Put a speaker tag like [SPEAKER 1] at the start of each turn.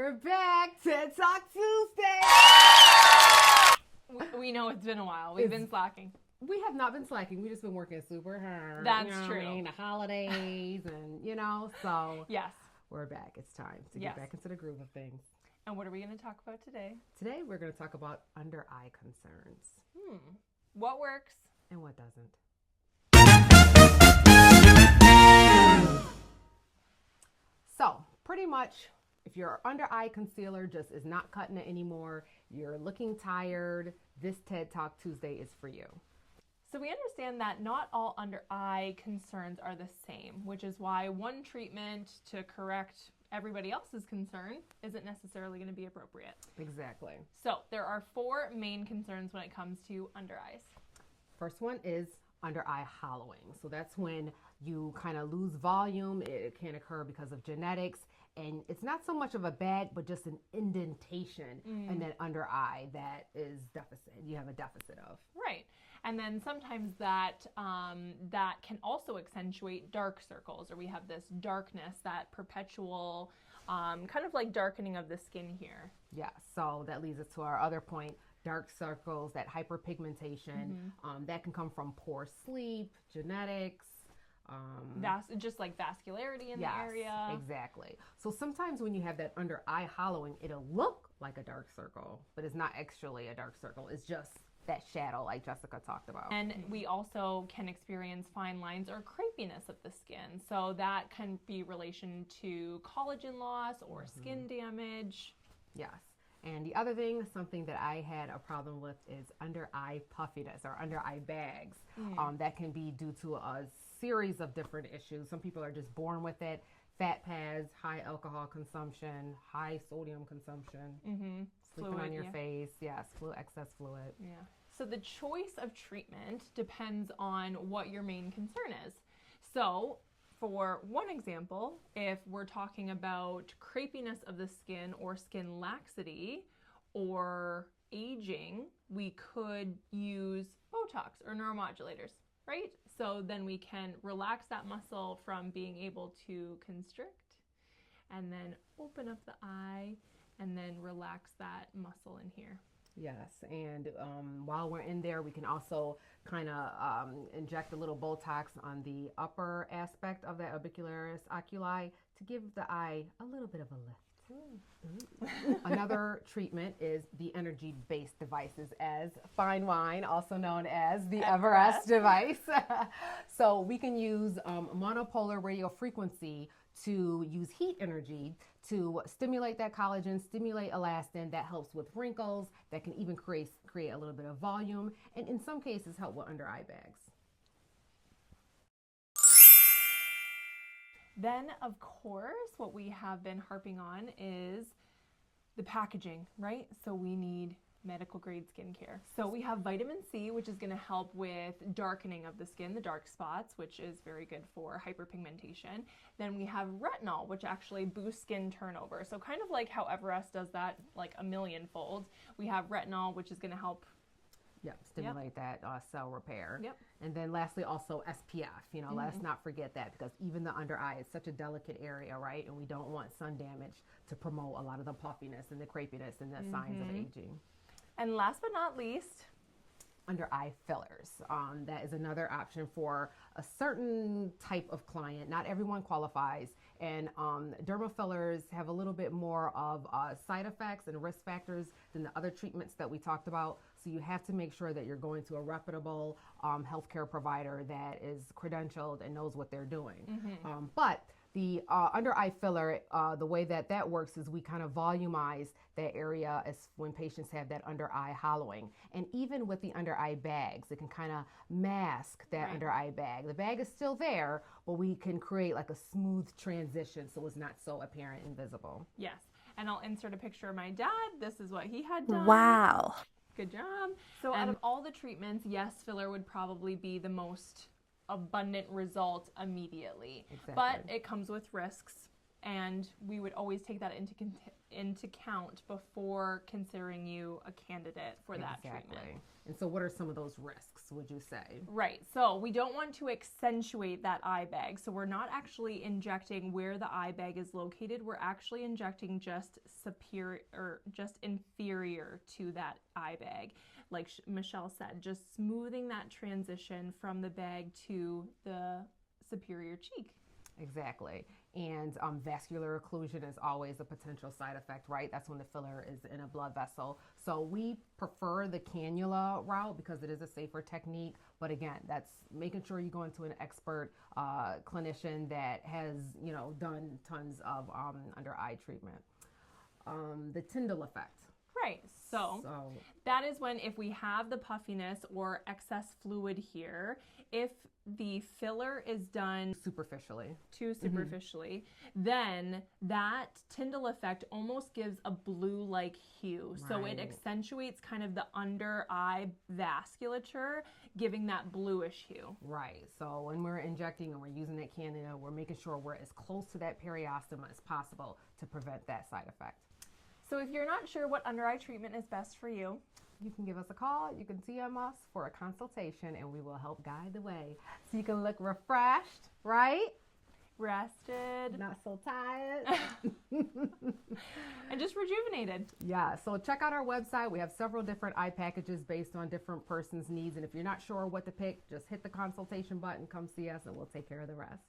[SPEAKER 1] We're back. TED Talk Tuesday.
[SPEAKER 2] We know it's been a while. We've been slacking.
[SPEAKER 1] We have not been slacking. We've just been working super hard.
[SPEAKER 2] That's
[SPEAKER 1] you know
[SPEAKER 2] true.
[SPEAKER 1] What I mean? The holidays and, so
[SPEAKER 2] Yes.
[SPEAKER 1] we're back. It's time to get back into the groove of things.
[SPEAKER 2] And what are we going to talk about today?
[SPEAKER 1] Today, we're going to talk about under-eye concerns.
[SPEAKER 2] What works?
[SPEAKER 1] And what doesn't. So, pretty much, if your under-eye concealer just is not cutting it anymore, you're looking tired, this TED Talk Tuesday is for you.
[SPEAKER 2] So we understand that not all under-eye concerns are the same, which is why one treatment to correct everybody else's concern isn't necessarily going to be appropriate.
[SPEAKER 1] Exactly.
[SPEAKER 2] So there are 4 main concerns when it comes to under-eyes.
[SPEAKER 1] First one is under-eye hollowing. So that's when you kind of lose volume. It can occur because of genetics. And it's not so much of a bag, but just an indentation in that under eye that is deficit. You have a deficit of.
[SPEAKER 2] Right. And then sometimes that that can also accentuate dark circles, or we have this darkness, that perpetual kind of like darkening of the skin here.
[SPEAKER 1] Yeah. So that leads us to our other point. Dark circles, that hyperpigmentation, that can come from poor sleep, genetics.
[SPEAKER 2] Just like vascularity in the area.
[SPEAKER 1] Exactly. So sometimes when you have that under eye hollowing, it'll look like a dark circle, but it's not actually a dark circle. It's just that shadow like Jessica talked about.
[SPEAKER 2] And we also can experience fine lines or crepiness of the skin. So that can be relation to collagen loss or skin damage.
[SPEAKER 1] Yes. And the other thing, something that I had a problem with, is under eye puffiness or under eye bags. That can be due to a series of different issues. Some people are just born with it. Fat pads, high alcohol consumption, high sodium consumption, sleeping
[SPEAKER 2] Fluid,
[SPEAKER 1] on your face, excess fluid.
[SPEAKER 2] Yeah. So the choice of treatment depends on what your main concern is. So for one example, if we're talking about crepiness of the skin or skin laxity or aging, we could use Botox or neuromodulators, right? So then we can relax that muscle from being able to constrict and then open up the eye and then relax that muscle in here.
[SPEAKER 1] Yes, and while we're in there, we can also kind of inject a little Botox on the upper aspect of that orbicularis oculi to give the eye a little bit of a lift. Another treatment is the energy-based devices, as fine wine, also known as the Everest device. So we can use monopolar radio frequency to use heat energy to stimulate that collagen, stimulate elastin. That helps with wrinkles. That can even create a little bit of volume, and in some cases help with under eye bags.
[SPEAKER 2] Then, of course, what we have been harping on is the packaging, right? So we need medical grade skincare. So we have vitamin C, which is going to help with darkening of the skin, the dark spots, which is very good for hyperpigmentation. Then we have retinol, which actually boosts skin turnover. So kind of like how Everest does that like a millionfold, we have retinol, which is going to help
[SPEAKER 1] stimulate that cell repair.
[SPEAKER 2] Yep.
[SPEAKER 1] And then lastly, also SPF. Let's not forget that, because even the under eye is such a delicate area, right? And we don't want sun damage to promote a lot of the puffiness and the crepiness and the signs of aging.
[SPEAKER 2] And last but not least,
[SPEAKER 1] under eye fillers. That is another option for a certain type of client. Not everyone qualifies. And dermal fillers have a little bit more of side effects and risk factors than the other treatments that we talked about. So you have to make sure that you're going to a reputable healthcare provider that is credentialed and knows what they're doing. But the under eye filler, the way that works is we kind of volumize that area as when patients have that under eye hollowing. And even with the under eye bags, it can kind of mask that under eye bag. The bag is still there, but we can create like a smooth transition so it's not so apparent and visible.
[SPEAKER 2] yes. And I'll insert a picture of my dad. This is what he had done.
[SPEAKER 3] Wow.
[SPEAKER 2] Good job. So out of all the treatments, yes, filler would probably be the most abundant result immediately.
[SPEAKER 1] Exactly.
[SPEAKER 2] But it comes with risks. and we would always take that into count before considering you a candidate for that treatment.
[SPEAKER 1] And so what are some of those risks, would you say?
[SPEAKER 2] Right. So we don't want to accentuate that eye bag. So we're not actually injecting where the eye bag is located. We're actually injecting just superior or just inferior to that eye bag. Like Michelle said, just smoothing that transition from the bag to the superior cheek.
[SPEAKER 1] Exactly. And vascular occlusion is always a potential side effect, right? That's when the filler is in a blood vessel. So we prefer the cannula route because it is a safer technique. But again, that's making sure you go into an expert clinician that has, done tons of under eye treatment. The Tyndall effect.
[SPEAKER 2] Right. So that is when, if we have the puffiness or excess fluid here, if the filler is done too superficially, then that Tyndall effect almost gives a blue-like hue. Right. So it accentuates kind of the under eye vasculature, giving that bluish hue.
[SPEAKER 1] Right. So when we're injecting and we're using that cannula, we're making sure we're as close to that periostoma as possible to prevent that side effect.
[SPEAKER 2] So if you're not sure what under eye treatment is best for you,
[SPEAKER 1] you can give us a call. You can DM us for a consultation and we will help guide the way. So you can look refreshed, right?
[SPEAKER 2] Rested.
[SPEAKER 1] Not so tired.
[SPEAKER 2] And just rejuvenated.
[SPEAKER 1] Yeah, so check out our website. We have several different eye packages based on different person's needs. And if you're not sure what to pick, just hit the consultation button, come see us, and we'll take care of the rest.